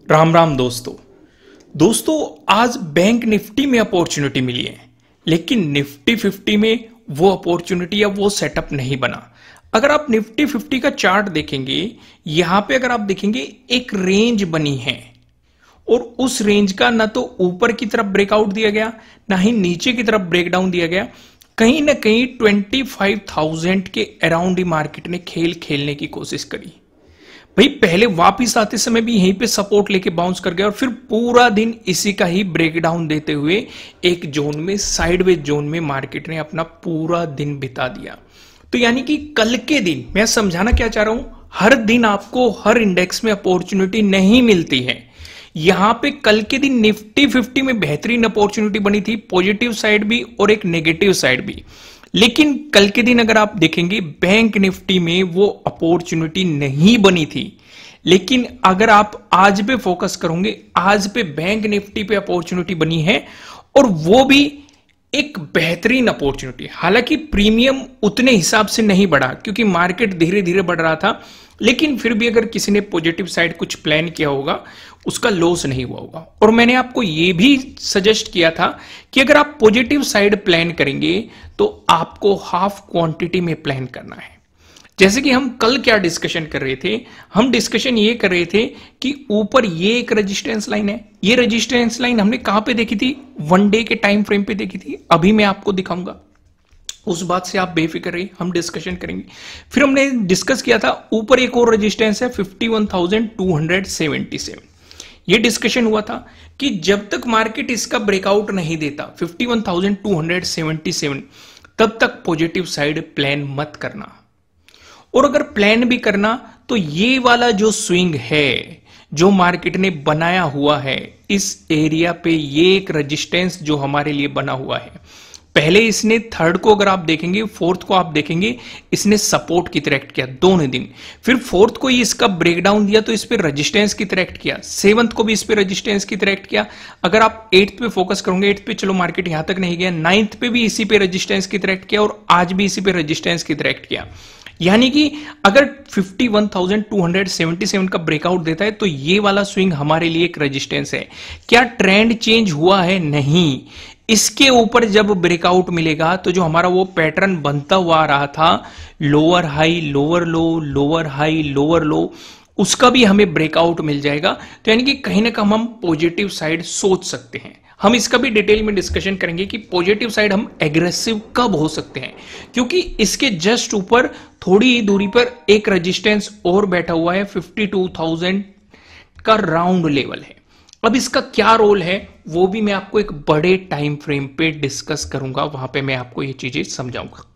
राम राम दोस्तों आज bank Nifty में अपॉर्चुनिटी मिली है, लेकिन निफ्टी 50 में वो अपॉर्चुनिटी या वो सेटअप नहीं बना। अगर आप निफ्टी 50 का चार्ट देखेंगे, यहां पे अगर आप देखेंगे एक रेंज बनी है और उस रेंज का ना तो ऊपर की तरफ ब्रेकआउट दिया गया, ना ही नीचे की तरफ ब्रेकडाउन दिया गया। कहीं ना कहीं 25,000 के अराउंड ही मार्केट ने खेल खेलने की कोशिश करी। भाई पहले वापिस आते समय भी यहीं पे सपोर्ट लेके बाउंस कर गया और फिर पूरा दिन इसी का ही ब्रेकडाउन देते हुए एक जोन में, साइडवेज जोन में मार्केट ने अपना पूरा दिन बिता दिया। तो यानी कि कल के दिन मैं समझाना क्या चाह रहा हूं, हर दिन आपको हर इंडेक्स में अपॉर्चुनिटी नहीं मिलती है। यहां पे कल के दिन निफ्टी 50 में बेहतरीन अपॉर्चुनिटी बनी थी, पॉजिटिव साइड भी और एक नेगेटिव साइड भी। लेकिन कल के दिन अगर आप देखेंगे बैंक निफ्टी में वो अपॉर्चुनिटी नहीं बनी थी। लेकिन अगर आप आज पे फोकस करोगे, आज पे बैंक निफ्टी पे अपॉर्चुनिटी बनी है और वो भी एक बेहतरीन अपॉर्चुनिटी। हालांकि प्रीमियम उतने हिसाब से नहीं बढ़ा क्योंकि मार्केट धीरे धीरे बढ़ रहा था, लेकिन फिर भी अगर किसी ने पॉजिटिव साइड कुछ प्लान किया होगा उसका लॉस नहीं हुआ होगा। और मैंने आपको यह भी सजेस्ट किया था कि अगर आप पॉजिटिव साइड प्लान करेंगे तो आपको हाफ क्वांटिटी में प्लान करना है। जैसे कि हम कल क्या डिस्कशन कर रहे थे, हम डिस्कशन ये कर रहे थे कि ऊपर ये एक रेजिस्टेंस लाइन है। ये रेजिस्टेंस लाइन हमने कहां पे देखी थी, 1 डे के टाइम फ्रेम पे देखी थी। अभी मैं आपको दिखाऊंगा, उस बात से आप बेफिक्र रहिए, हम डिस्कशन करेंगे। फिर हमने डिस्कस किया था ऊपर एक और रेजिस्टेंस है 51,277। ये डिस्कशन हुआ था कि जब तक मार्केट इसका ब्रेकआउट नहीं देता 51,277 तब तक पॉजिटिव साइड प्लान मत करना। और अगर प्लान भी करना तो ये वाला जो स्विंग है जो मार्केट ने बनाया हुआ है, इस एरिया पे ये एक रेजिस्टेंस जो हमारे लिए बना हुआ है। पहले इसने थर्ड को अगर आप देखेंगे, फोर्थ को आप देखेंगे, इसने सपोर्ट की तरह एक्ट किया दोनों दिन। फिर फोर्थ को इसका ब्रेकडाउन दिया तो इस पे रेजिस्टेंस की तरह एक्ट किया। सेवंथ को भी इस पे रेजिस्टेंस की तरह एक्ट किया। अगर आप 8th पे फोकस करोगे, 8th पे चलो मार्केट यहां तक नहीं गया, 9th पे भी इसी पे रेजिस्टेंस की तरह एक्ट किया और आज भी इसी पे रेजिस्टेंस की तरह एक्ट किया। यानी कि अगर 51,277 का ब्रेकआउट देता है तो ये वाला स्विंग हमारे लिए एक रेजिस्टेंस है। क्या ट्रेंड चेंज हुआ है? नहीं। इसके ऊपर जब ब्रेकआउट मिलेगा तो जो हमारा वो पैटर्न बनता हुआ आ रहा था, लोअर हाई लोअर लो, लोअर हाई लोअर लो, उसका भी हमें ब्रेकआउट मिल जाएगा। तो यानी कि कहीं ना कहीं हम पॉजिटिव साइड सोच सकते हैं। हम इसका भी डिटेल में डिस्कशन करेंगे कि पॉजिटिव साइड हम एग्रेसिव कब हो सकते हैं, क्योंकि इसके जस्ट ऊपर थोड़ी ही दूरी पर एक रेजिस्टेंस और बैठा हुआ है 52,000 का राउंड लेवल है। अब इसका क्या रोल है वो भी मैं आपको एक बड़े टाइम फ्रेम पे डिस्कस करूंगा, वहां पे मैं आपको ये चीजें समझाऊंगा।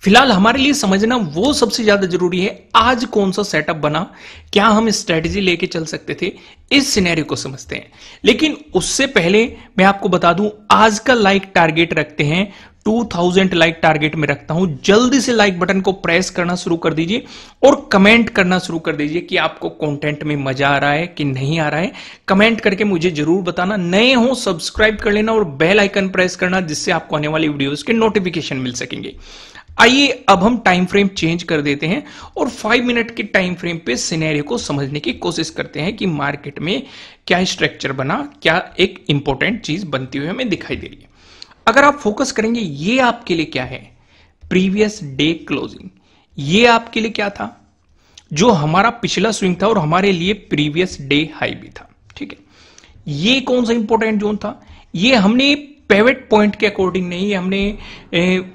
फिलहाल हमारे लिए समझना वो सबसे ज्यादा जरूरी है, आज कौन सा सेटअप बना, क्या हम स्ट्रेटजी लेके चल सकते थे, इस सिनेरियो को समझते हैं। लेकिन उससे पहले मैं आपको बता दूं, आज का लाइक टारगेट रखते हैं 2000 लाइक टारगेट में रखता हूं। जल्दी से लाइक बटन को प्रेस करना शुरू कर दीजिए और कमेंट करना शुरू कर दीजिए कि आपको कंटेंट में मजा आ रहा है कि नहीं आ रहा है। कमेंट करके मुझे जरूर बताना। नए हो सब्सक्राइब कर लेना और बेल आइकन प्रेस करना, जिससे आपको आने वाली वीडियोस के नोटिफिकेशन मिल सकेंगे। आइए अब हम टाइम फ्रेम चेंज कर देते हैं और 5 मिनट के टाइम फ्रेम पे सिनेरियो को समझने की कोशिश करते हैं कि मार्केट में क्या स्ट्रक्चर बना, क्या एक इंपॉर्टेंट चीज बनती हुई हमें दिखाई दे रही है। अगर आप फोकस करेंगे, ये आपके लिए क्या है, प्रीवियस डे क्लोजिंग। ये आपके लिए क्या था, जो हमारा पिछला स्विंग था और हमारे लिए प्रीवियस डे हाई भी था। ठीक है, ये कौन सा इंपॉर्टेंट जोन था, ये हमने पेवेट पॉइंट के अकॉर्डिंग नहीं, हमने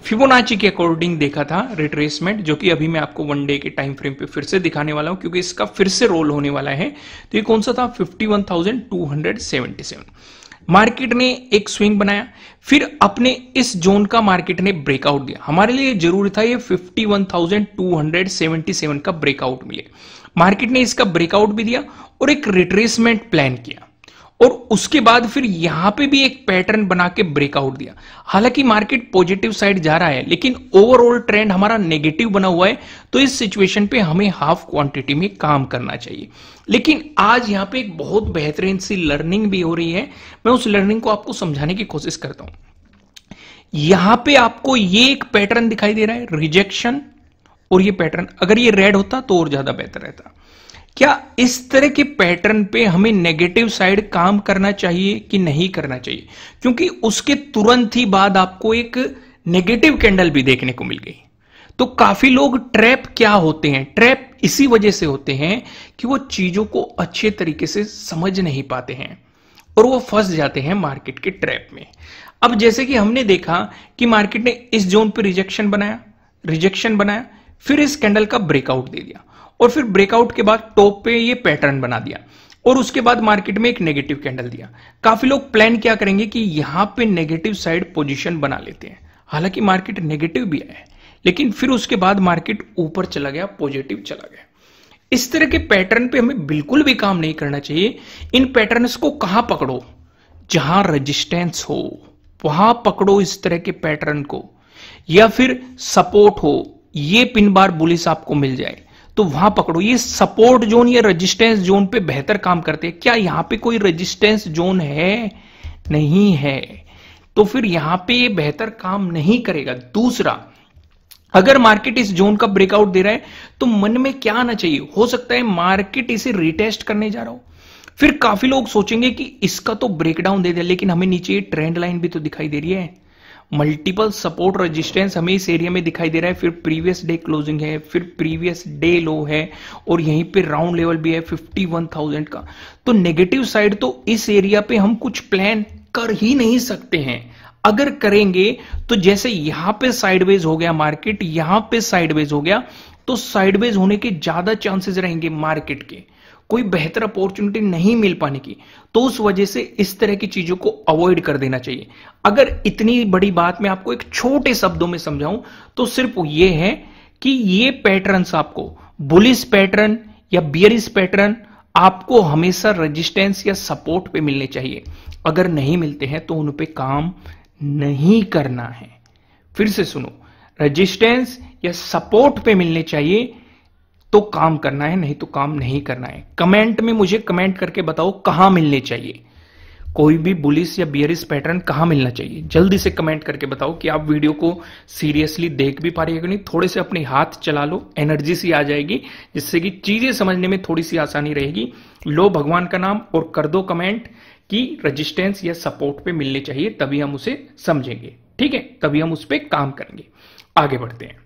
फिबोनाची के अकॉर्डिंग देखा था रिट्रेसमेंट, जो कि अभी मैं आपको 1 डे के टाइम फ्रेम पे फिर से दिखाने वाला हूं क्योंकि इसका फिर से रोल होने वाला है। तो ये कौन सा था, 51,277। मार्केट ने एक स्विंग बनाया, फिर अपने इस जोन का मार्केट ने ब्रेकआउट दिया। हमारे लिए जरूरी था ये 51,277 का ब्रेकआउट मिले। मार्केट ने इसका ब्रेकआउट भी दिया और एक रिट्रेसमेंट प्लान किया और उसके बाद फिर यहां पे भी एक पैटर्न बना के ब्रेकआउट दिया। हालांकि मार्केट पॉजिटिव साइड जा रहा है, लेकिन ओवरऑल ट्रेंड हमारा नेगेटिव बना हुआ है। तो इस सिचुएशन पे हमें हाफ क्वांटिटी में काम करना चाहिए। लेकिन आज यहां पे एक बहुत बेहतरीन सी लर्निंग भी हो रही है, मैं उस लर्निंग को आपको समझाने की कोशिश करता हूं। यहां पे आपको ये एक पैटर्न दिखाई दे रहा है, रिजेक्शन, और ये पैटर्न अगर ये रेड होता तो और ज्यादा बेहतर रहता। क्या इस तरह के पैटर्न पे हमें नेगेटिव साइड काम करना चाहिए कि नहीं करना चाहिए? क्योंकि उसके तुरंत ही बाद आपको एक नेगेटिव कैंडल भी देखने को मिल गई। तो काफी लोग ट्रैप क्या होते हैं, ट्रैप इसी वजह से होते हैं कि वो चीजों को अच्छे तरीके से समझ नहीं पाते हैं और वो फंस जाते हैं मार्केट के ट्रैप में। अब जैसे कि हमने देखा कि मार्केट ने इस जोन पे रिजेक्शन बनाया, फिर इस कैंडल का ब्रेकआउट दे दिया और फिर ब्रेकआउट के बाद टॉप पे ये पैटर्न बना दिया और उसके बाद मार्केट में एक नेगेटिव कैंडल दिया। काफी लोग प्लान क्या करेंगे कि यहां पे नेगेटिव साइड पोजीशन बना लेते हैं, हालांकि मार्केट नेगेटिव भी है लेकिन फिर उसके बाद मार्केट ऊपर चला गया, पॉजिटिव चला गया। इस तरह के पैटर्न पे हमें बिल्कुल भी काम नहीं करना चाहिए। इन पैटर्न्स को कहां पकड़ो, जहां रेजिस्टेंस हो वहां पकड़ो इस तरह के पैटर्न को, या फिर सपोर्ट हो, ये पिन बार बुलिश आपको मिल जाए तो वहां पकड़ो। ये सपोर्ट जोन या रेजिस्टेंस जोन पे बेहतर काम करते हैं। क्या यहां पे कोई रेजिस्टेंस जोन है? नहीं है, तो फिर यहां पे ये बेहतर काम नहीं करेगा। दूसरा, अगर मार्केट इस जोन का ब्रेकआउट दे रहा है तो मन में क्या आना चाहिए, हो सकता है मार्केट इसे रिटेस्ट करने जा रहा हो। फिर काफी लोग सोचेंगे कि इसका तो ब्रेकडाउन दे दिया लेकिन हमें नीचे ट्रेंड लाइन भी तो दिखाई दे रही है, मल्टीपल सपोर्ट रेजिस्टेंस हमें इस एरिया में दिखाई दे रहा है, फिर प्रीवियस डे क्लोजिंग है, फिर प्रीवियस डे लो है और यहीं पे राउंड लेवल भी है 51,000 का। तो नेगेटिव साइड तो इस एरिया पे हम कुछ प्लान कर ही नहीं सकते हैं। अगर करेंगे तो जैसे यहां पे साइडवेज हो गया मार्केट, यहां पे साइडवेज हो गया, तो साइडवेज होने के ज्यादा चांसेस रहेंगे मार्केट के, कोई बेहतर अपॉर्चुनिटी नहीं मिल पाने की। तो उस वजह से इस तरह की चीजों को अवॉइड कर देना चाहिए। अगर इतनी बड़ी बात मैं आपको एक छोटे शब्दों में समझाऊं तो सिर्फ ये है कि ये पैटर्न्स आपको बुलिश पैटर्न या बियरिश पैटर्न आपको हमेशा रेजिस्टेंस या सपोर्ट पे मिलने चाहिए। अगर नहीं मिलते हैं तो उन पे काम नहीं करना है। फिर से सुनो, रेजिस्टेंस या सपोर्ट पे मिलने चाहिए तो काम करना है, नहीं तो काम नहीं करना है। कमेंट में मुझे कमेंट करके बताओ कहां मिलने चाहिए, कोई भी बुलिश या बियरिश पैटर्न कहां मिलना चाहिए। जल्दी से कमेंट करके बताओ कि आप वीडियो को सीरियसली देख भी पा रही है कि नहीं। थोड़े से अपने हाथ चला लो, एनर्जी सी आ जाएगी जिससे कि चीजें समझने में थोड़ी सी आसानी रहेगी। लो भगवान का नाम और कर दो कमेंट कि रेजिस्टेंस या सपोर्ट पे मिलने चाहिए, तभी हम उसे समझेंगे, ठीक है, तभी हम उस पर काम करेंगे। आगे बढ़ते हैं।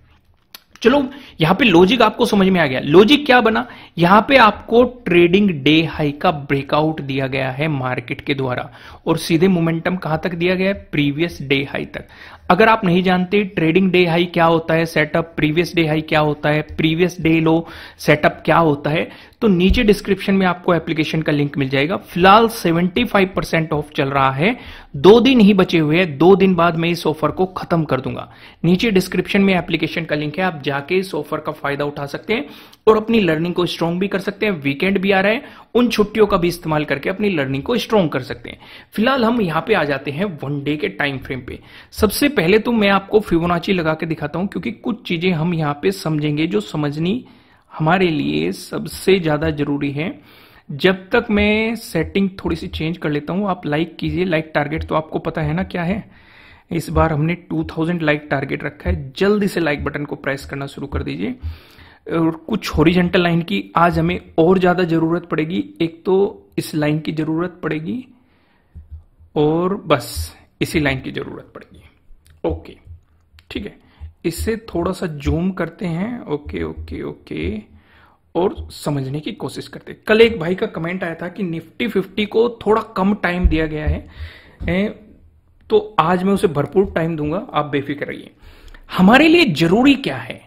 चलो, यहां पे लॉजिक आपको समझ में आ गया। लॉजिक क्या बना, यहां पे आपको ट्रेडिंग डे हाई का ब्रेकआउट दिया गया है मार्केट के द्वारा और सीधे मोमेंटम कहां तक दिया गया है, प्रीवियस डे हाई तक। अगर आप नहीं जानते ट्रेडिंग डे हाई क्या होता है, सेटअप प्रीवियस डे हाई क्या होता है, प्रीवियस डे लो सेटअप क्या होता है, तो नीचे डिस्क्रिप्शन में आपको एप्लीकेशन का लिंक मिल जाएगा। फिलहाल 75% ऑफ चल रहा है, 2 दिन ही बचे हुए हैं, 2 दिन बाद मैं इस ऑफर को खत्म कर दूंगा। नीचे डिस्क्रिप्शन में एप्लीकेशन का लिंक है, आप जाके इस ऑफर का फायदा उठा सकते हैं और अपनी लर्निंग को स्ट्रॉन्ग भी कर सकते हैं। वीकेंड भी आ रहा है, उन छुट्टियों का भी इस्तेमाल करके अपनी लर्निंग को स्ट्रॉन्ग कर सकते हैं। फिलहाल हम यहां पे आ जाते हैं 1 डे के टाइम फ्रेम पे। सबसे पहले तो मैं आपको फिबोनाची लगा के दिखाता हूं क्योंकि कुछ चीजें हम यहां पे समझेंगे जो समझनी हमारे लिए सबसे ज्यादा जरूरी है। जब तक मैं सेटिंग थोड़ी सी चेंज कर लेता हूं, आप लाइक कीजिए। लाइक टारगेट तो आपको पता है ना क्या है, इस बार हमने 2000 लाइक टारगेट रखा है। जल्दी से लाइक बटन को प्रेस करना शुरू कर दीजिए। और कुछ हॉरिजॉन्टल लाइन की आज हमें और ज्यादा जरूरत पड़ेगी। एक तो इस लाइन की जरूरत पड़ेगी और बस इसी लाइन की जरूरत पड़ेगी। ओके, ठीक है, इससे थोड़ा सा जूम करते हैं। ओके ओके ओके, और समझने की कोशिश करते हैं। कल एक भाई का कमेंट आया था कि निफ्टी 50 को थोड़ा कम टाइम दिया गया है, तो आज मैं उसे भरपूर टाइम दूंगा, आप बेफिक्र रहिए। हमारे लिए जरूरी क्या है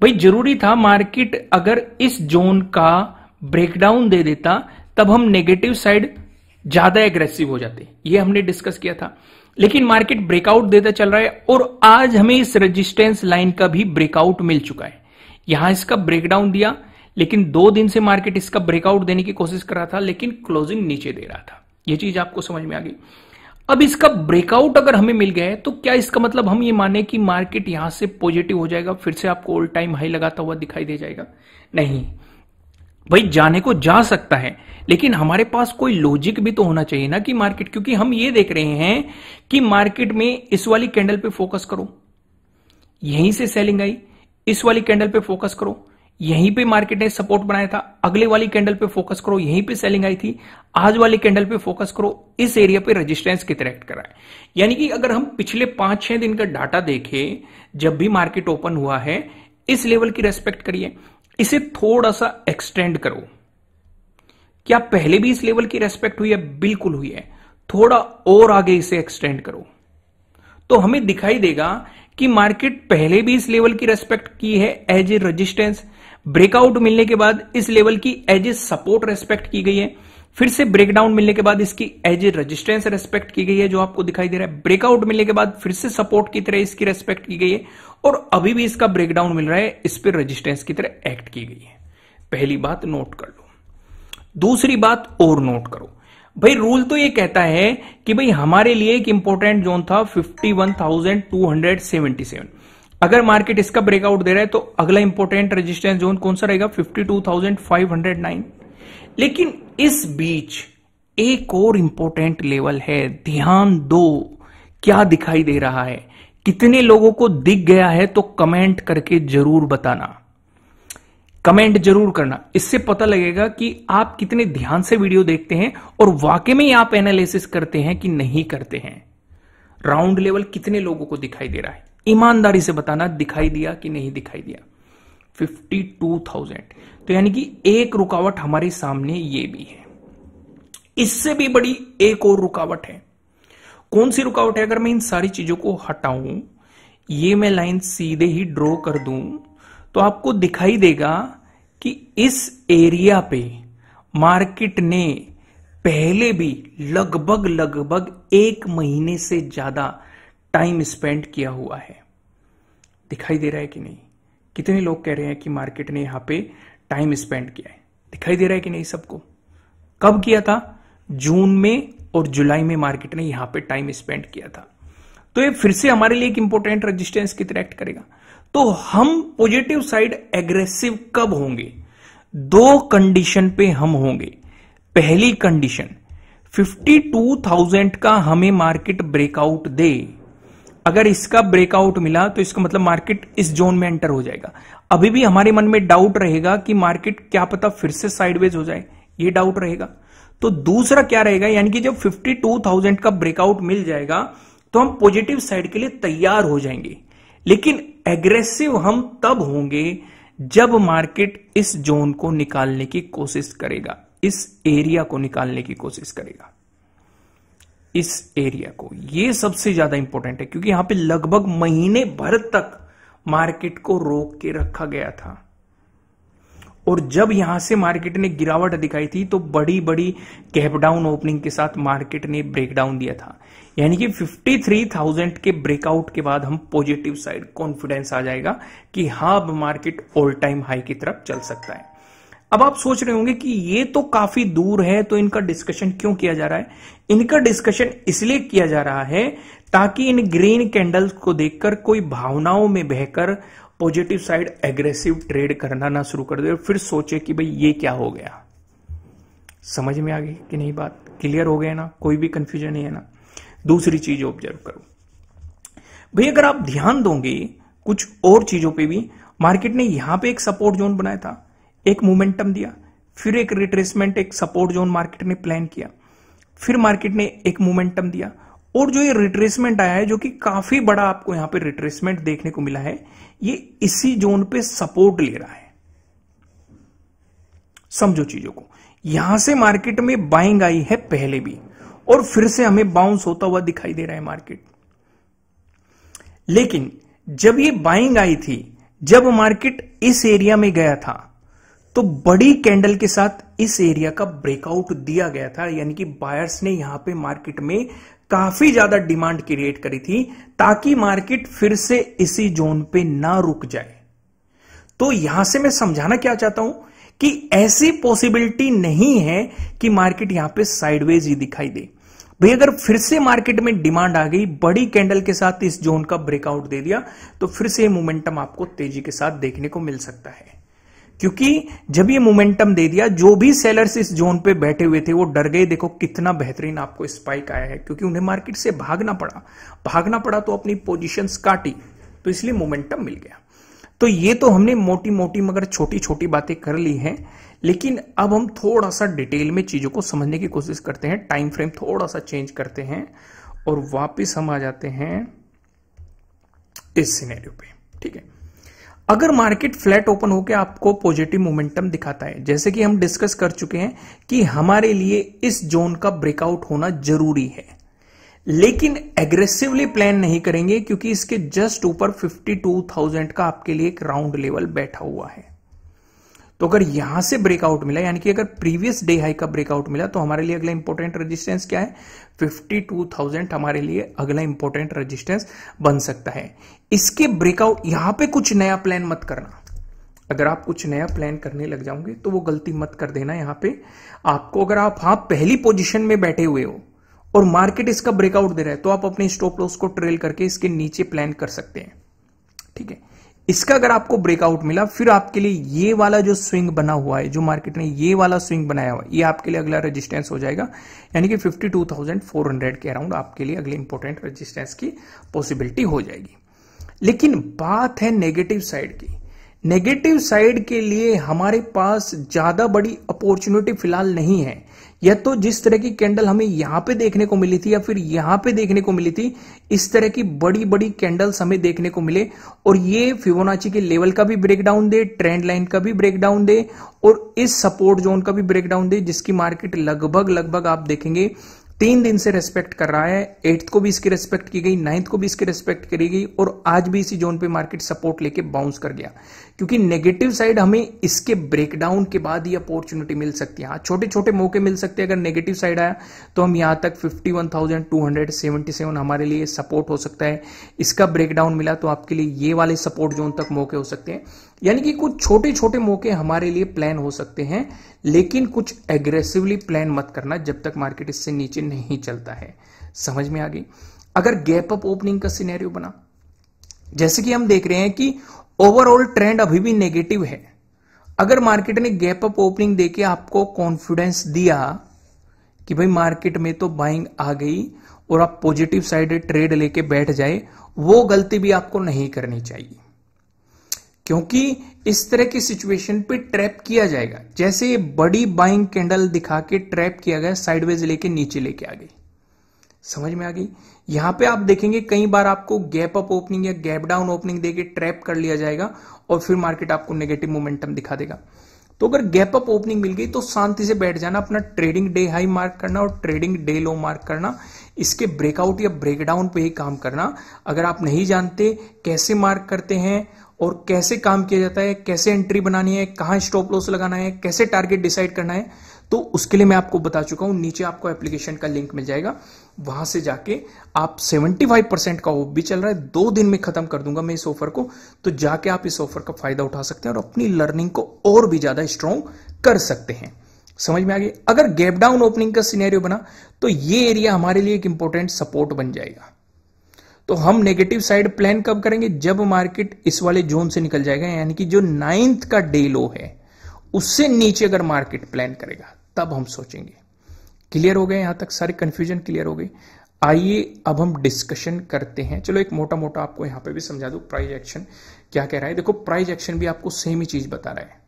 भाई, जरूरी था मार्केट अगर इस जोन का ब्रेकडाउन दे देता तब हम नेगेटिव साइड ज्यादा एग्रेसिव हो जाते, ये हमने डिस्कस किया था। लेकिन मार्केट ब्रेकआउट देता चल रहा है और आज हमें इस रेजिस्टेंस लाइन का भी ब्रेकआउट मिल चुका है। यहां इसका ब्रेकडाउन दिया लेकिन 2 दिन से मार्केट इसका ब्रेकआउट देने की कोशिश कर रहा था लेकिन क्लोजिंग नीचे दे रहा था। यह चीज आपको समझ में आ गई। अब इसका ब्रेकआउट अगर हमें मिल गया है तो क्या इसका मतलब हम ये माने कि मार्केट यहां से पॉजिटिव हो जाएगा, फिर से आपको ऑल टाइम हाई लगाता हुआ दिखाई दे जाएगा? नहीं भाई, जाने को जा सकता है लेकिन हमारे पास कोई लॉजिक भी तो होना चाहिए ना कि मार्केट, क्योंकि हम ये देख रहे हैं कि मार्केट में इस वाली कैंडल पे फोकस करो, यहीं से सेलिंग आई, इस वाली कैंडल पे फोकस करो, यहीं पे मार्केट ने सपोर्ट बनाया था। अगले वाली कैंडल पे फोकस करो, यहीं पे सेलिंग आई थी। आज वाली कैंडल पे फोकस करो, इस एरिया पे रेजिस्टेंस की तरह एक्ट कर रहा है। यानी कि अगर हम पिछले 5-6 दिन का डाटा देखें, जब भी मार्केट ओपन हुआ है, इस लेवल की रेस्पेक्ट करिए, इसे थोड़ा सा एक्सटेंड करो। क्या पहले भी इस लेवल की रेस्पेक्ट हुई है? बिल्कुल हुई है। थोड़ा और आगे इसे एक्सटेंड करो तो हमें दिखाई देगा कि मार्केट पहले भी इस लेवल की रेस्पेक्ट की है एज ए रेजिस्टेंस, ब्रेकआउट मिलने के बाद इस लेवल की एज ए सपोर्ट रेस्पेक्ट की गई है, फिर से ब्रेकडाउन मिलने के बाद इसकी एज ए रेजिस्टेंस रेस्पेक्ट की गई है, जो आपको दिखाई दे रहा है। ब्रेकआउट मिलने के बाद फिर से सपोर्ट की तरह इसकी रेस्पेक्ट की गई है, और अभी भी इसका ब्रेकडाउन मिल रहा है, इस पर रेजिस्टेंस की तरह एक्ट की गई है। पहली बात नोट कर लो। दूसरी बात और नोट करो भाई, रूल तो ये कहता है कि भाई हमारे लिए एक इंपॉर्टेंट जोन था 51,277। अगर मार्केट इसका ब्रेकआउट दे रहा है तो अगला इंपॉर्टेंट रेजिस्टेंस जोन कौन सा रहेगा? 52,509। लेकिन इस बीच एक और इंपॉर्टेंट लेवल है, ध्यान दो। क्या दिखाई दे रहा है? कितने लोगों को दिख गया है? तो कमेंट करके जरूर बताना, कमेंट जरूर करना। इससे पता लगेगा कि आप कितने ध्यान से वीडियो देखते हैं और वाकई में आप एनालिसिस करते हैं कि नहीं करते हैं। राउंड लेवल कितने लोगों को दिखाई दे रहा है? ईमानदारी से बताना, दिखाई दिया कि नहीं दिखाई दिया? 52,000। तो यानी कि एक रुकावट हमारे सामने ये भी है। इससे भी बड़ी एक और रुकावट है। कौन सी रुकावट है? अगर मैं इन सारी चीजों को हटाऊं, ये मैं लाइन सीधे ही ड्रॉ कर दूं, तो आपको दिखाई देगा कि इस एरिया पे मार्केट ने पहले भी लगभग 1 महीने से ज्यादा टाइम स्पेंड किया हुआ है। दिखाई दे रहा है कि नहीं? कितने लोग कह रहे हैं कि मार्केट ने यहां पे टाइम स्पेंड किया है? दिखाई दे रहा है कि नहीं सबको? कब किया था? जून में और जुलाई में मार्केट ने यहां पे टाइम स्पेंड किया था। तो ये फिर से हमारे लिए एक इंपॉर्टेंट रेजिस्टेंस की तरह एक्ट करेगा। तो हम पॉजिटिव साइड एग्रेसिव कब होंगे? 2 कंडीशन पे हम होंगे। पहली कंडीशन, 52,000 का हमें मार्केट ब्रेकआउट दे। अगर इसका ब्रेकआउट मिला तो इसका मतलब मार्केट इस जोन में एंटर हो जाएगा। अभी भी हमारे मन में डाउट रहेगा कि मार्केट क्या पता फिर से साइडवेज हो जाए, ये डाउट रहेगा। तो दूसरा क्या रहेगा, यानी कि जब 52,000 का ब्रेकआउट मिल जाएगा तो हम पॉजिटिव साइड के लिए तैयार हो जाएंगे। लेकिन एग्रेसिव हम तब होंगे जब मार्केट इस जोन को निकालने की कोशिश करेगा, इस एरिया को निकालने की कोशिश करेगा, इस एरिया को। यह सबसे ज्यादा इंपॉर्टेंट है, क्योंकि यहां पे लगभग महीने भर तक मार्केट को रोक के रखा गया था। और जब यहां से मार्केट ने गिरावट दिखाई थी तो बड़ी बड़ी गैप डाउन ओपनिंग के साथ मार्केट ने ब्रेकडाउन दिया था। यानी कि 53,000 के ब्रेकआउट के बाद हम पॉजिटिव साइड कॉन्फिडेंस आ जाएगा कि हाँ, अब मार्केट ऑल टाइम हाई की तरफ चल सकता है। अब आप सोच रहे होंगे कि ये तो काफी दूर है, तो इनका डिस्कशन क्यों किया जा रहा है? इनका डिस्कशन इसलिए किया जा रहा है ताकि इन ग्रीन कैंडल्स को देखकर कोई भावनाओं में बहकर पॉजिटिव साइड एग्रेसिव ट्रेड करना ना शुरू कर दे और फिर सोचे कि भाई ये क्या हो गया। समझ में आ गई कि नहीं? बात क्लियर हो गया ना? कोई भी कंफ्यूजन नहीं है ना? दूसरी चीज ऑब्जर्व करो भाई, अगर आप ध्यान दोगे कुछ और चीजों पे भी, मार्केट ने यहां पे एक सपोर्ट जोन बनाया था, एक मोमेंटम दिया, फिर एक रिट्रेसमेंट, एक सपोर्ट जोन मार्केट ने प्लान किया, फिर मार्केट ने एक मोमेंटम दिया, और जो ये रिट्रेसमेंट आया है, जो कि काफी बड़ा आपको यहां पे रिट्रेसमेंट देखने को मिला है, ये इसी जोन पे सपोर्ट ले रहा है। समझो चीजों को। यहां से मार्केट में बाइंग आई है पहले भी, और फिर से हमें बाउंस होता हुआ दिखाई दे रहा है मार्केट। लेकिन जब ये बाइंग आई थी, जब मार्केट इस एरिया में गया था, तो बड़ी कैंडल के साथ इस एरिया का ब्रेकआउट दिया गया था। यानी कि बायर्स ने यहां पे मार्केट में काफी ज्यादा डिमांड क्रिएट करी थी ताकि मार्केट फिर से इसी जोन पे ना रुक जाए। तो यहां से मैं समझाना क्या चाहता हूं कि ऐसी पॉसिबिलिटी नहीं है कि मार्केट यहां पे साइडवेज ही दिखाई दे। भाई अगर फिर से मार्केट में डिमांड आ गई, बड़ी कैंडल के साथ इस जोन का ब्रेकआउट दे दिया, तो फिर से मोमेंटम आपको तेजी के साथ देखने को मिल सकता है। क्योंकि जब ये मोमेंटम दे दिया, जो भी सेलर्स इस जोन पे बैठे हुए थे वो डर गए। देखो कितना बेहतरीन आपको स्पाइक आया है, क्योंकि उन्हें मार्केट से भागना पड़ा तो अपनी पोजीशंस काटी, तो इसलिए मोमेंटम मिल गया। तो ये तो हमने मोटी मोटी मगर छोटी छोटी बातें कर ली हैं, लेकिन अब हम थोड़ा सा डिटेल में चीजों को समझने की कोशिश करते हैं। टाइम फ्रेम थोड़ा सा चेंज करते हैं और वापस हम आ जाते हैं इस सिनेरियो पे। ठीक है, अगर मार्केट फ्लैट ओपन होकर आपको पॉजिटिव मोमेंटम दिखाता है, जैसे कि हम डिस्कस कर चुके हैं कि हमारे लिए इस जोन का ब्रेकआउट होना जरूरी है, लेकिन एग्रेसिवली प्लान नहीं करेंगे क्योंकि इसके जस्ट ऊपर 52,000 का आपके लिए एक राउंड लेवल बैठा हुआ है। तो अगर यहां से ब्रेकआउट मिला, यानी कि अगर प्रीवियस डे हाई का ब्रेकआउट मिला, तो हमारे लिए अगला इंपॉर्टेंट रेजिस्टेंस क्या है? 52,000 हमारे लिए अगला इंपॉर्टेंट रेजिस्टेंस बन सकता है। इसके ब्रेकआउट, यहां पे कुछ नया प्लान मत करना। अगर आप कुछ नया प्लान करने लग जाओगे तो वो गलती मत कर देना। यहां पे आपको, अगर आप पहली पोजीशन में बैठे हुए हो और मार्केट इसका ब्रेकआउट दे रहा है, तो आप अपने स्टॉप लॉस को ट्रेल करके इसके नीचे प्लान कर सकते हैं। ठीक है, इसका अगर आपको ब्रेकआउट मिला, फिर आपके लिए ये वाला जो स्विंग बना हुआ है, जो मार्केट ने ये वाला स्विंग बनाया हुआ है, ये आपके लिए अगला रेजिस्टेंस हो जाएगा। यानी कि 52,400 के अराउंड आपके लिए अगले इंपॉर्टेंट रेजिस्टेंस की पॉसिबिलिटी हो जाएगी। लेकिन बात है नेगेटिव साइड की। नेगेटिव साइड के लिए हमारे पास ज्यादा बड़ी अपॉर्चुनिटी फिलहाल नहीं है। या तो जिस तरह की कैंडल हमें यहां पे देखने को मिली थी या फिर यहां पे देखने को मिली थी, इस तरह की बड़ी बड़ी कैंडल्स हमें देखने को मिले और ये फिबोनाची के लेवल का भी ब्रेकडाउन दे, ट्रेंड लाइन का भी ब्रेकडाउन दे और इस सपोर्ट जोन का भी ब्रेकडाउन दे, जिसकी मार्केट लगभग आप देखेंगे 3 दिन से रेस्पेक्ट कर रहा है। 8th को भी इसकी रेस्पेक्ट की गई, 9th को भी इसकी रेस्पेक्ट करी गई और आज भी इसी जोन पे मार्केट सपोर्ट लेके बाउंस कर गया। क्योंकि नेगेटिव साइड हमें इसके ब्रेकडाउन के बाद ही अपॉर्चुनिटी मिल सकती है। छोटे छोटे मौके मिल सकते हैं। अगर नेगेटिव साइड आया तो हम यहां तक 51,277 हमारे लिए सपोर्ट हो सकता है। इसका ब्रेकडाउन मिला तो आपके लिए ये वाले सपोर्ट जोन तक मौके हो सकते हैं। यानी कि कुछ छोटे छोटे मौके हमारे लिए प्लान हो सकते हैं, लेकिन कुछ एग्रेसिवली प्लान मत करना जब तक मार्केट इससे नीचे नहीं चलता है। समझ में आ गई? अगर गैप अप ओपनिंग का सिनेरियो बना, जैसे कि हम देख रहे हैं कि ओवरऑल ट्रेंड अभी भी नेगेटिव है। अगर मार्केट ने गैप अप ओपनिंग देके आपको कॉन्फिडेंस दिया कि भाई मार्केट में तो बाइंग आ गई और आप पॉजिटिव साइड ट्रेड लेके बैठ जाए, वो गलती भी आपको नहीं करनी चाहिए। क्योंकि इस तरह की सिचुएशन पे ट्रैप किया जाएगा। जैसे ये बड़ी बाइंग कैंडल दिखा के ट्रैप किया गया, साइडवेज लेके नीचे लेके आ गई। समझ में आ गई? यहां पे आप देखेंगे कई बार आपको गैप अप ओपनिंग या गैप डाउन ओपनिंग देके ट्रैप कर लिया जाएगा और फिर मार्केट आपको नेगेटिव मोमेंटम दिखा देगा। तो अगर गैप अप ओपनिंग मिल गई तो शांति से बैठ जाना, अपना ट्रेडिंग डे हाई मार्क करना और ट्रेडिंग डे लो मार्क करना। इसके ब्रेकआउट या ब्रेकडाउन पे ही काम करना। अगर आप नहीं जानते कैसे मार्क करते हैं और कैसे काम किया जाता है, कैसे एंट्री बनानी है, कहां स्टॉप लॉस लगाना है, कैसे टारगेट डिसाइड करना है, तो उसके लिए मैं आपको बता चुका हूं। नीचे आपको एप्लीकेशन का लिंक मिल जाएगा, वहां से जाके आप 75% का ऑफ भी चल रहा है, 2 दिन में खत्म कर दूंगा मैं इस ऑफर को। तो जाके आप इस ऑफर का फायदा उठा सकते हैं और अपनी लर्निंग को और भी ज्यादा स्ट्रॉन्ग कर सकते हैं। समझ में आ गई? अगर गैप डाउन ओपनिंग का सिनेरियो बना तो ये एरिया हमारे लिए एक इंपॉर्टेंट सपोर्ट बन जाएगा। तो हम नेगेटिव साइड प्लान कब करेंगे? जब मार्केट इस वाले जोन से निकल जाएगा, यानी कि जो 9th का डे लो है उससे नीचे अगर मार्केट प्लान करेगा तब हम सोचेंगे। क्लियर हो गए? यहां तक सारी कंफ्यूजन क्लियर हो गई। आइए अब हम डिस्कशन करते हैं। चलो एक मोटा मोटा आपको यहां पे भी समझा दूं प्राइस एक्शन क्या कह रहा है। देखो प्राइस एक्शन भी आपको सेम ही चीज बता रहा है।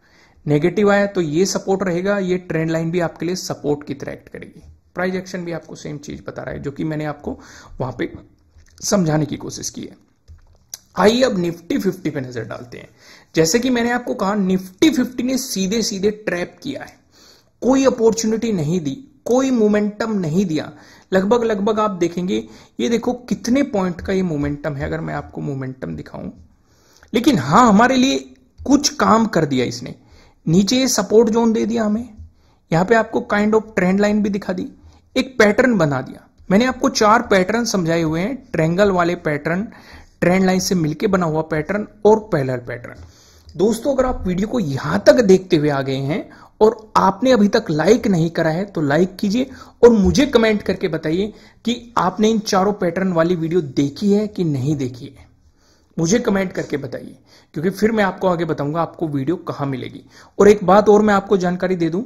नेगेटिव आया तो ये सपोर्ट रहेगा, ये ट्रेंड लाइन भी आपके लिए सपोर्ट की तरह एक्ट करेगी। प्राइस एक्शन भी आपको सेम चीज बता रहा है जो कि मैंने आपको वहां पे समझाने की कोशिश की है। आइए अब निफ्टी 50 पे नजर डालते हैं। जैसे कि मैंने आपको कहा, निफ्टी 50 ने सीधे सीधे ट्रैप किया है, कोई अपॉर्चुनिटी नहीं दी, कोई मोमेंटम नहीं दिया। लगभग आप देखेंगे, ये देखो कितने पॉइंट का ये मोमेंटम है, अगर मैं आपको मोमेंटम दिखाऊं। लेकिन हां, हमारे लिए कुछ काम कर दिया इसने। नीचे ये सपोर्ट जोन दे दिया हमें, यहां पे आपको काइंड ऑफ ट्रेंड लाइन भी दिखा दी, एक पैटर्न बना दिया। मैंने आपको 4 पैटर्न समझाए हुए हैं, ट्रायंगल वाले पैटर्न, ट्रेंड लाइन से मिलके बना हुआ पैटर्न और पैरेलल पैटर्न। दोस्तों अगर आप वीडियो को यहां तक देखते हुए आ गए हैं और आपने अभी तक लाइक नहीं करा है तो लाइक कीजिए और मुझे कमेंट करके बताइए कि आपने इन चारों पैटर्न वाली वीडियो देखी है कि नहीं देखी है। मुझे कमेंट करके बताइए, क्योंकि फिर मैं आपको आगे बताऊंगा आपको वीडियो कहां मिलेगी। और एक बात और मैं आपको जानकारी दे दूं,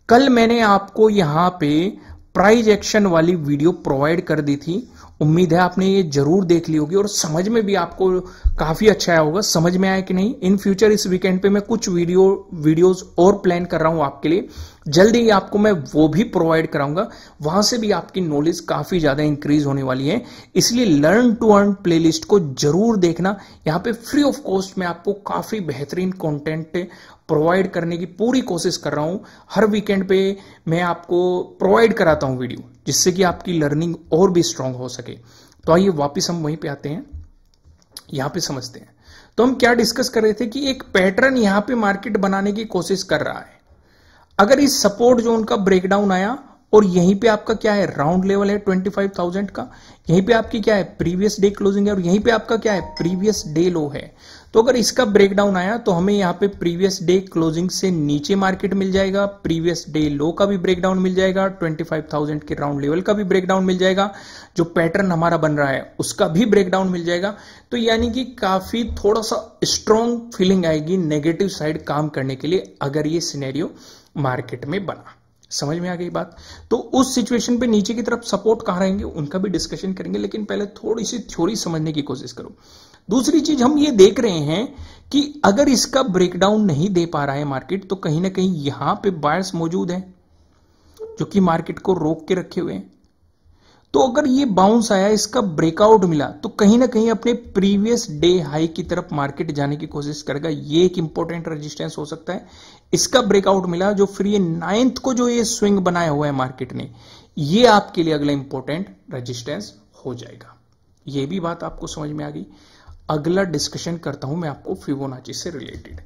कल मैंने आपको यहां पे प्राइस एक्शन वाली वीडियो प्रोवाइड कर दी थी उम्मीद है आपने ये जरूर देख ली होगी और समझ में भी आपको काफी अच्छा आया होगा। समझ में आया कि नहीं? इन फ्यूचर इस वीकेंड पे मैं कुछ वीडियोस और प्लान कर रहा हूं आपके लिए, जल्दी ही आपको मैं वो भी प्रोवाइड कराऊंगा। वहां से भी आपकी नॉलेज काफी ज्यादा इंक्रीज होने वाली है, इसलिए लर्न टू अर्न प्लेलिस्ट को जरूर देखना। यहाँ पे फ्री ऑफ कॉस्ट में आपको काफी बेहतरीन कंटेंट प्रोवाइड करने की पूरी कोशिश कर रहा हूं। हर वीकेंड पे मैं आपको प्रोवाइड कराता हूं वीडियो, जिससे कि आपकी लर्निंग और भी स्ट्रांग हो सके। तो आइए वापस हम वहीं पे आते हैं, यहां पे समझते हैं। तो हम क्या डिस्कस कर रहे थे कि एक पैटर्न यहां पे मार्केट बनाने की कोशिश कर रहा है। अगर इस सपोर्ट जोन का ब्रेकडाउन आया और यहीं पे आपका क्या है, राउंड लेवल है 25,000 का, यहीं पे आपकी क्या है, प्रीवियस डे क्लोजिंग है, और यहीं पे आपका क्या है, प्रीवियस डे लो है। तो अगर इसका ब्रेकडाउन आया तो हमें यहां पे प्रीवियस डे क्लोजिंग से नीचे मार्केट मिल जाएगा, प्रीवियस डे लो का भी ब्रेकडाउन मिल जाएगा, 25,000 के राउंड लेवल का भी ब्रेकडाउन मिल जाएगा, जो पैटर्न हमारा बन रहा है उसका भी ब्रेकडाउन मिल जाएगा। तो यानी कि काफी थोड़ा सा स्ट्रॉन्ग फीलिंग आएगी नेगेटिव साइड काम करने के लिए, अगर ये सिनेरियो मार्केट में बना। समझ में आ गई बात? तो उस सिचुएशन पे नीचे की तरफ सपोर्ट कहां रहेंगे उनका भी डिस्कशन करेंगे, लेकिन पहले थोड़ी सी थ्योरी समझने की कोशिश करो। दूसरी चीज हम ये देख रहे हैं कि अगर इसका ब्रेकडाउन नहीं दे पा रहा है मार्केट, तो कहीं ना कहीं यहां पे बायर्स मौजूद हैं जो कि मार्केट को रोक के रखे हुए हैं। तो अगर ये बाउंस आया, इसका ब्रेकआउट मिला, तो कहीं ना कहीं अपने प्रीवियस डे हाई की तरफ मार्केट जाने की कोशिश करेगा। ये एक इंपॉर्टेंट रेजिस्टेंस हो सकता है। इसका ब्रेकआउट मिला, जो फिर ये 9th को जो ये स्विंग बनाया हुआ है मार्केट ने, ये आपके लिए अगला इंपॉर्टेंट रेजिस्टेंस हो जाएगा। ये भी बात आपको समझ में आ गई। अगला डिस्कशन करता हूं मैं आपको फिबोनाची से रिलेटेड।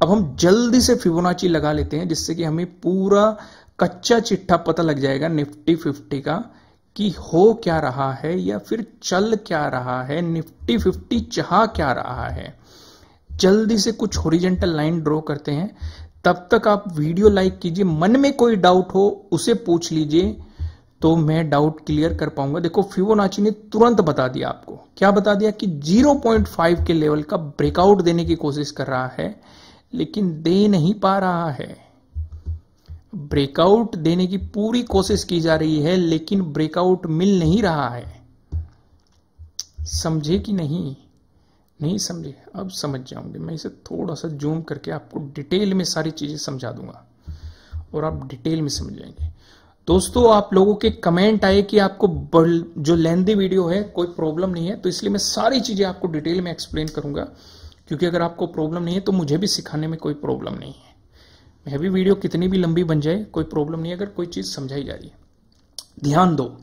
अब हम जल्दी से फिबोनाची लगा लेते हैं, जिससे कि हमें पूरा कच्चा चिट्ठा पता लग जाएगा निफ्टी 50 का कि हो क्या रहा है या फिर चल क्या रहा है, निफ्टी 50 चाह क्या रहा है। जल्दी से कुछ हॉरिजॉन्टल लाइन ड्रॉ करते हैं। तब तक आप वीडियो लाइक कीजिए, मन में कोई डाउट हो उसे पूछ लीजिए, तो मैं डाउट क्लियर कर पाऊंगा। देखो फिबोनाची ने तुरंत बता दिया आपको, क्या बता दिया कि 0.5 के लेवल का ब्रेकआउट देने की कोशिश कर रहा है, लेकिन दे नहीं पा रहा है। ब्रेकआउट देने की पूरी कोशिश की जा रही है, लेकिन ब्रेकआउट मिल नहीं रहा है। समझे कि नहीं? नहीं समझे? अब समझ जाओगे। मैं इसे थोड़ा सा जूम करके आपको डिटेल में सारी चीजें समझा दूंगा और आप डिटेल में समझ जाएंगे। दोस्तों, आप लोगों के कमेंट आए कि आपको जो लेंथी वीडियो है कोई प्रॉब्लम नहीं है, तो इसलिए मैं सारी चीजें आपको डिटेल में एक्सप्लेन करूंगा, क्योंकि अगर आपको प्रॉब्लम नहीं है तो मुझे भी सिखाने में कोई प्रॉब्लम नहीं है। मैं भी वीडियो कितनी भी लंबी बन जाए कोई प्रॉब्लम नहीं है, अगर कोई चीज समझाई जा रही है। ध्यान दो,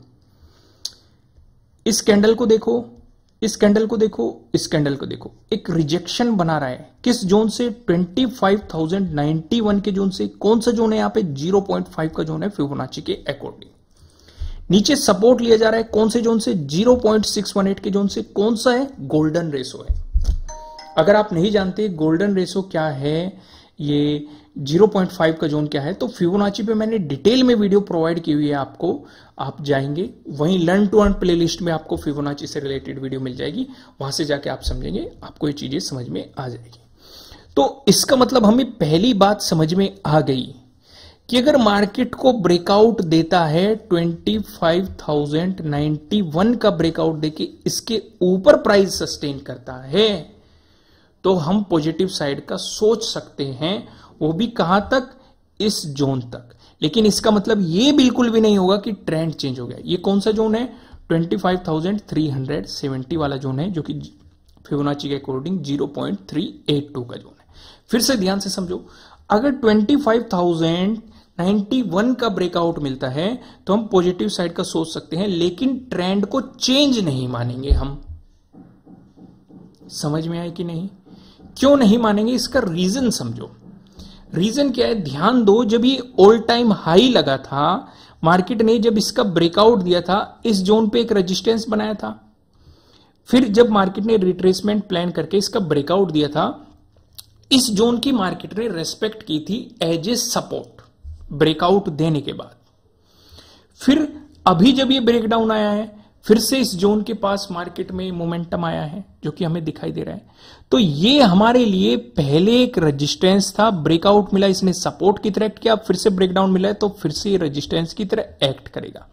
इस कैंडल को देखो, इस कैंडल को देखो, इस कैंडल को देखो। एक रिजेक्शन बना रहा है किस जोन से? 25,091 के जोन से। कौन सा जोन है यहाँ पे? 0.5 का जोन है फिबोनाची के अकॉर्डिंग। नीचे सपोर्ट लिया जा रहा है कौन से जोन से? 0.618 के जोन से। कौन सा है? गोल्डन रेशो है। अगर आप नहीं जानते गोल्डन रेशो क्या है, ये 0.5 का जोन क्या है, तो फिबोनाची पे मैंने डिटेल में वीडियो प्रोवाइड की हुई है आपको। आप जाएंगे वहीं लर्न टू अर्न प्लेलिस्ट में आपको फिबोनाची से रिलेटेड वीडियो मिल जाएगी, वहां से जाके आप समझेंगे, आपको ये चीजें समझ में आ जाएगी। तो इसका मतलब हमें पहली बात समझ में आ गई कि अगर मार्केट को ब्रेकआउट देता है 25,091 का ब्रेकआउट देके इसके ऊपर प्राइस सस्टेन करता है, तो हम पॉजिटिव साइड का सोच सकते हैं, वो भी कहां तक? इस जोन तक। लेकिन इसका मतलब ये बिल्कुल भी नहीं होगा कि ट्रेंड चेंज हो गया। ये कौन सा जोन है? 25,370 वाला जोन है, जो कि फिबोनाची के अकॉर्डिंग 0.382 का जोन है। फिर से ध्यान से समझो, अगर 25,091 का ब्रेकआउट मिलता है तो हम पॉजिटिव साइड का सोच सकते हैं, लेकिन ट्रेंड को चेंज नहीं मानेंगे हम। समझ में आए कि नहीं? क्यों नहीं मानेंगे? इसका रीजन समझो। रीजन क्या है? ध्यान दो, जब ये ऑल टाइम हाई लगा था, मार्केट ने जब इसका ब्रेकआउट दिया था, इस जोन पे एक रेजिस्टेंस बनाया था। फिर जब मार्केट ने रिट्रेसमेंट प्लान करके इसका ब्रेकआउट दिया था, इस जोन की मार्केट ने रेस्पेक्ट की थी एज ए सपोर्ट ब्रेकआउट देने के बाद। फिर अभी जब ये ब्रेकडाउन आया है, फिर से इस जोन के पास मार्केट में मोमेंटम आया है, जो कि हमें दिखाई दे रहा है। तो ये हमारे लिए पहले एक रेजिस्टेंस था, ब्रेकआउट मिला, इसने सपोर्ट की तरह एक्ट किया, फिर से ब्रेकडाउन मिला है, तो फिर से ये रेजिस्टेंस की तरह एक्ट करेगा।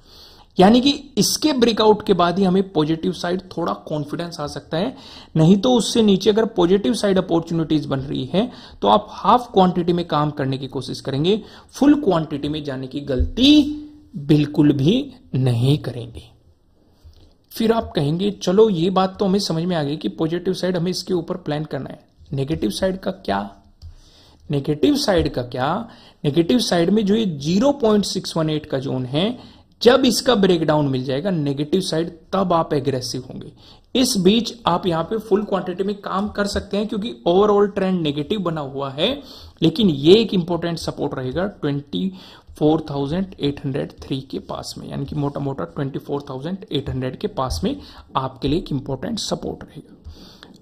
यानी कि इसके ब्रेकआउट के बाद ही हमें पॉजिटिव साइड थोड़ा कॉन्फिडेंस आ सकता है, नहीं तो उससे नीचे अगर पॉजिटिव साइड अपॉर्चुनिटीज बन रही है तो आप हाफ क्वांटिटी में काम करने की कोशिश करेंगे, फुल क्वांटिटी में जाने की गलती बिल्कुल भी नहीं करेंगे। फिर आप कहेंगे चलो ये बात तो हमें समझ में आ गई कि पॉजिटिव साइड हमें इसके ऊपर प्लान करना है, नेगेटिव साइड का क्या? नेगेटिव साइड का क्या? नेगेटिव साइड में जो ये 0.618 का जोन है, जब इसका ब्रेकडाउन मिल जाएगा नेगेटिव साइड, तब आप एग्रेसिव होंगे। इस बीच आप यहां पे फुल क्वांटिटी में काम कर सकते हैं क्योंकि ओवरऑल ट्रेंड नेगेटिव बना हुआ है, लेकिन ये एक इंपॉर्टेंट सपोर्ट रहेगा 24,803 के पास में, यानी कि मोटा मोटा 24,800 के पास में आपके लिए एक इंपॉर्टेंट सपोर्ट रहेगा।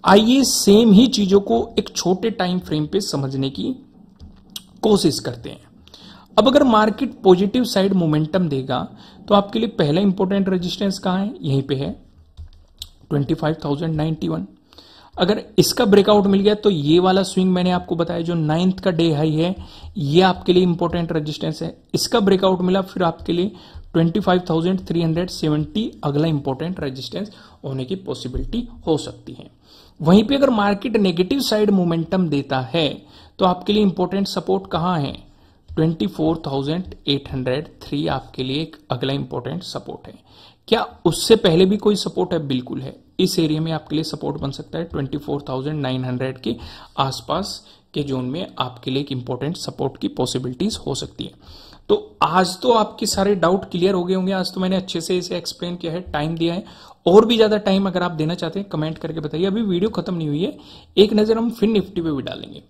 आइए सेम ही चीजों को एक छोटे टाइम फ्रेम पे समझने की कोशिश करते हैं। अब अगर मार्केट पॉजिटिव साइड मोमेंटम देगा तो आपके लिए पहला इंपॉर्टेंट रेजिस्टेंस कहां है? यहीं पे है 25,091। अगर इसका ब्रेकआउट मिल गया तो ये वाला स्विंग मैंने आपको बताया जो 9th का डे हाई है, ये आपके लिए इंपॉर्टेंट रेजिस्टेंस है। इसका ब्रेकआउट मिला फिर आपके लिए 25,370 अगला इंपॉर्टेंट रेजिस्टेंस होने की पॉसिबिलिटी हो सकती है। वहीं पे अगर मार्केट नेगेटिव साइड मोमेंटम देता है तो आपके लिए इंपॉर्टेंट सपोर्ट कहां है? 24,803 आपके लिए एक अगला इंपॉर्टेंट सपोर्ट है। क्या उससे पहले भी कोई सपोर्ट है? बिल्कुल है। इस एरिया में आपके लिए सपोर्ट बन सकता है 24,900 के आसपास के जोन में आपके लिए एक इंपॉर्टेंट सपोर्ट की पॉसिबिलिटीज हो सकती है। तो आज तो आपके सारे डाउट क्लियर हो गए होंगे। आज तो मैंने अच्छे से इसे एक्सप्लेन किया है, टाइम दिया है। और भी ज्यादा टाइम अगर आप देना चाहते हैं कमेंट करके बताइए। अभी वीडियो खत्म नहीं हुई है, एक नजर हम फिर निफ्टी पे भी डालेंगे।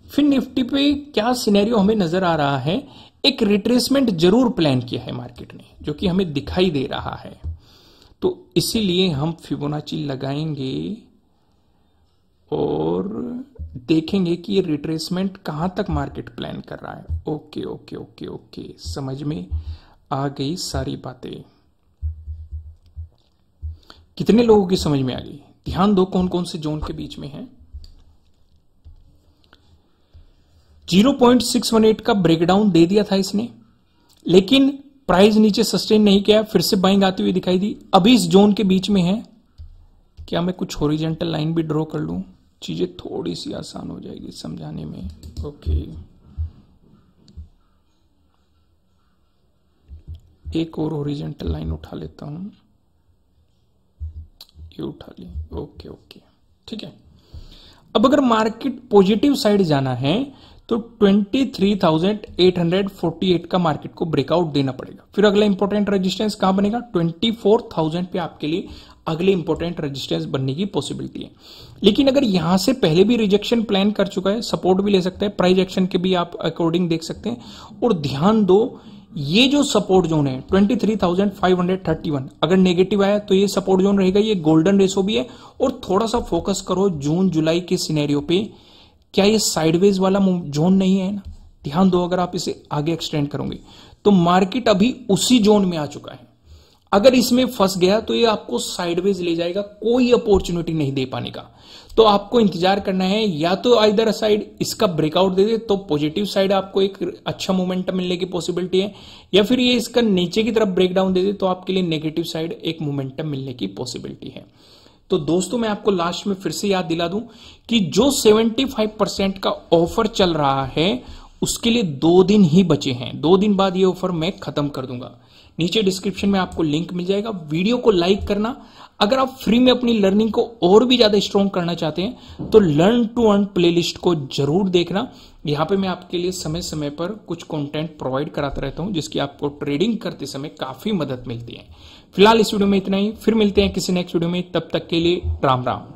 फिर निफ्टी पे क्या सिनेरियो हमें नजर आ रहा है? एक रिट्रेसमेंट जरूर प्लान किया है मार्केट ने, जो कि हमें दिखाई दे रहा है। तो इसीलिए हम फिबोनाची लगाएंगे और देखेंगे कि ये रिट्रेसमेंट कहां तक मार्केट प्लान कर रहा है। ओके ओके ओके ओके, समझ में आ गई सारी बातें। कितने लोगों की समझ में आ गई? ध्यान दो कौन कौन से जोन के बीच में है। 0.618 का ब्रेकडाउन दे दिया था इसने, लेकिन प्राइस नीचे सस्टेन नहीं किया, फिर से बाइंग आती हुई दिखाई दी। अभी इस जोन के बीच में है। क्या मैं कुछ हॉरिजॉन्टल लाइन भी ड्रॉ कर लूं? चीजें थोड़ी सी आसान हो जाएगी समझाने में। ओके, एक और हॉरिजॉन्टल लाइन उठा लेता हूं। ये उठा ली। ओके ओके, ठीक है। अब अगर मार्केट पॉजिटिव साइड जाना है तो 23,848 का मार्केट को ब्रेकआउट देना पड़ेगा। फिर अगला इंपॉर्टेंट रेजिस्टेंस कहां बनेगा? 24,000 पे आपके लिए अगले इंपॉर्टेंट रेजिस्टेंस बनने की पॉसिबिलिटी है। लेकिन अगर यहां से पहले भी रिजेक्शन प्लान कर चुका है, सपोर्ट भी ले सकता है, प्राइस एक्शन के भी आप अकॉर्डिंग देख सकते हैं। और ध्यान दो, ये जो सपोर्ट जोन है 23,531, अगर नेगेटिव आया तो ये सपोर्ट जोन रहेगा। ये गोल्डन रेशो भी है। और थोड़ा सा फोकस करो जून जुलाई के सिनेरियो पे, क्या ये साइडवेज वाला जोन नहीं है ना? ध्यान दो, अगर आप इसे आगे एक्सटेंड करोगे तो मार्केट अभी उसी जोन में आ चुका है। अगर इसमें फंस गया तो ये आपको साइडवेज ले जाएगा, कोई अपॉर्चुनिटी नहीं दे पाने का। तो आपको इंतजार करना है, या तो आइदर साइड इसका ब्रेकआउट दे दे तो पॉजिटिव साइड आपको एक अच्छा मोमेंटम मिलने की पॉसिबिलिटी है, या फिर ये इसका नीचे की तरफ ब्रेकडाउन दे दे तो आपके लिए नेगेटिव साइड एक मोमेंटम मिलने की पॉसिबिलिटी है। तो दोस्तों मैं आपको लास्ट में फिर से याद दिला दूं कि जो 75% का ऑफर चल रहा है उसके लिए 2 दिन ही बचे हैं। 2 दिन बाद ये ऑफर मैं खत्म कर दूंगा। नीचे डिस्क्रिप्शन में आपको लिंक मिल जाएगा। वीडियो को लाइक करना। अगर आप फ्री में अपनी लर्निंग को और भी ज्यादा स्ट्रॉन्ग करना चाहते हैं तो लर्न टू अर्न प्लेलिस्ट को जरूर देखना। यहां पे मैं आपके लिए समय समय पर कुछ कंटेंट प्रोवाइड कराता रहता हूं, जिसकी आपको ट्रेडिंग करते समय काफी मदद मिलती है। फिलहाल इस वीडियो में इतना ही, फिर मिलते हैं किसी नेक्स्ट वीडियो में। तब तक के लिए राम राम।